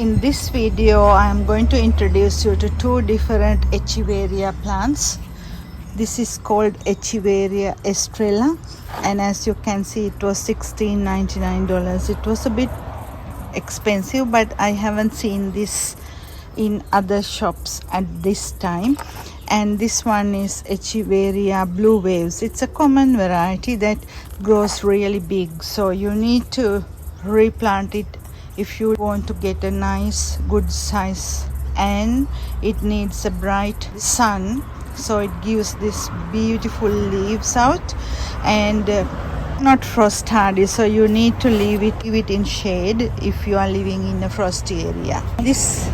In this video, I am going to introduce you to two different Echiveria plants. This is called Echiveria Estrella, and as you can see, it was $16.99. It was a bit expensive, but I haven't seen this in other shops at this time. And this one is Echiveria Blue Waves. It's a common variety that grows really big, so you need to replant it if you want to get a nice good size, and it needs a bright sun so it gives this beautiful leaves out, and not frost hardy, so you need to leave it in shade if you are living in a frosty area. This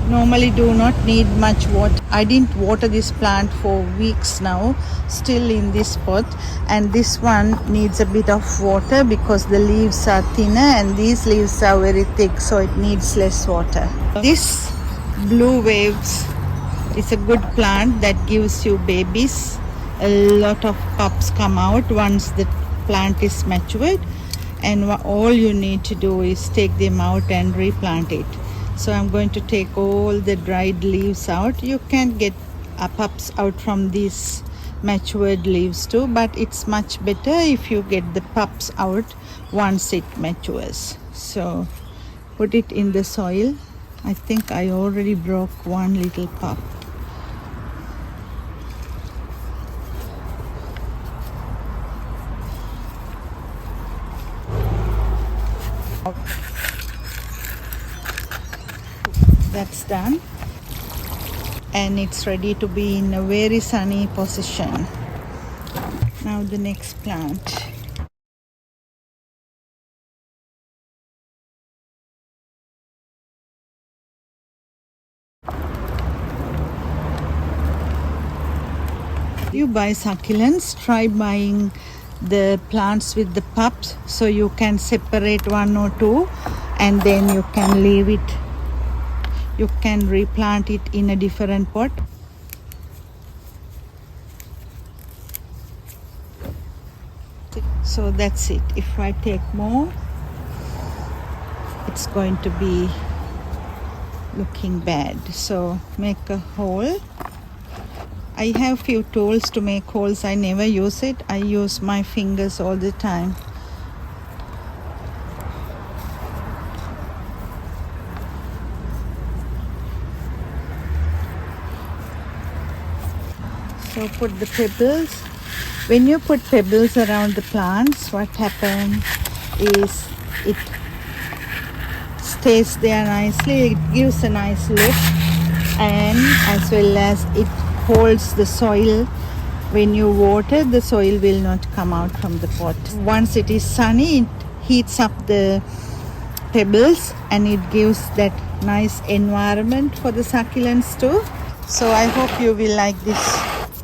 normally do not need much water. I didn't water this plant for weeks now, still in this pot, and this one needs a bit of water because the leaves are thinner and these leaves are very thick, so it needs less water. This Blue Waves is a good plant that gives you babies. A lot of pups come out once the plant is matured, and all you need to do is take them out and replant it. So I'm going to take all the dried leaves out. You can get pups out from these matured leaves too, but it's much better if you get the pups out once it matures. So put it in the soil. I think I already broke one little pup. That's done, and it's ready to be in a very sunny position. Now the next plant. You buy succulents, try buying the plants with the pups so you can separate one or two, and then you can leave it. You can replant it in a different pot. So that's it. If I take more, it's going to be looking bad. So make a hole. I have few tools to make holes. I never use it. I use my fingers all the time. So put the pebbles. When you put pebbles around the plants, what happens is it stays there nicely. It gives a nice look, and as well as it holds the soil. When you water, the soil will not come out from the pot. Once it is sunny, it heats up the pebbles and it gives that nice environment for the succulents too. So I hope you will like this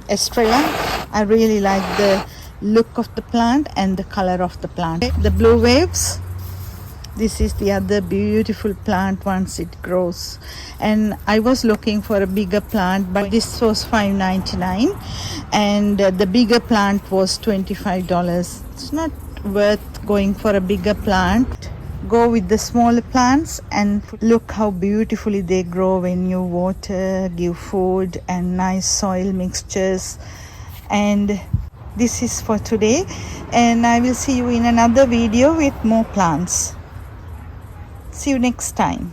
Estrella. I really like the look of the plant and the color of the plant. The Blue Waves, this is the other beautiful plant once it grows, and I was looking for a bigger plant, but this was $5.99 and the bigger plant was $25. It's not worth going for a bigger plant. Go with the smaller plants, and look how beautifully they grow when you water, give food and nice soil mixtures. And this is for today, and I will see you in another video with more plants. See you next time.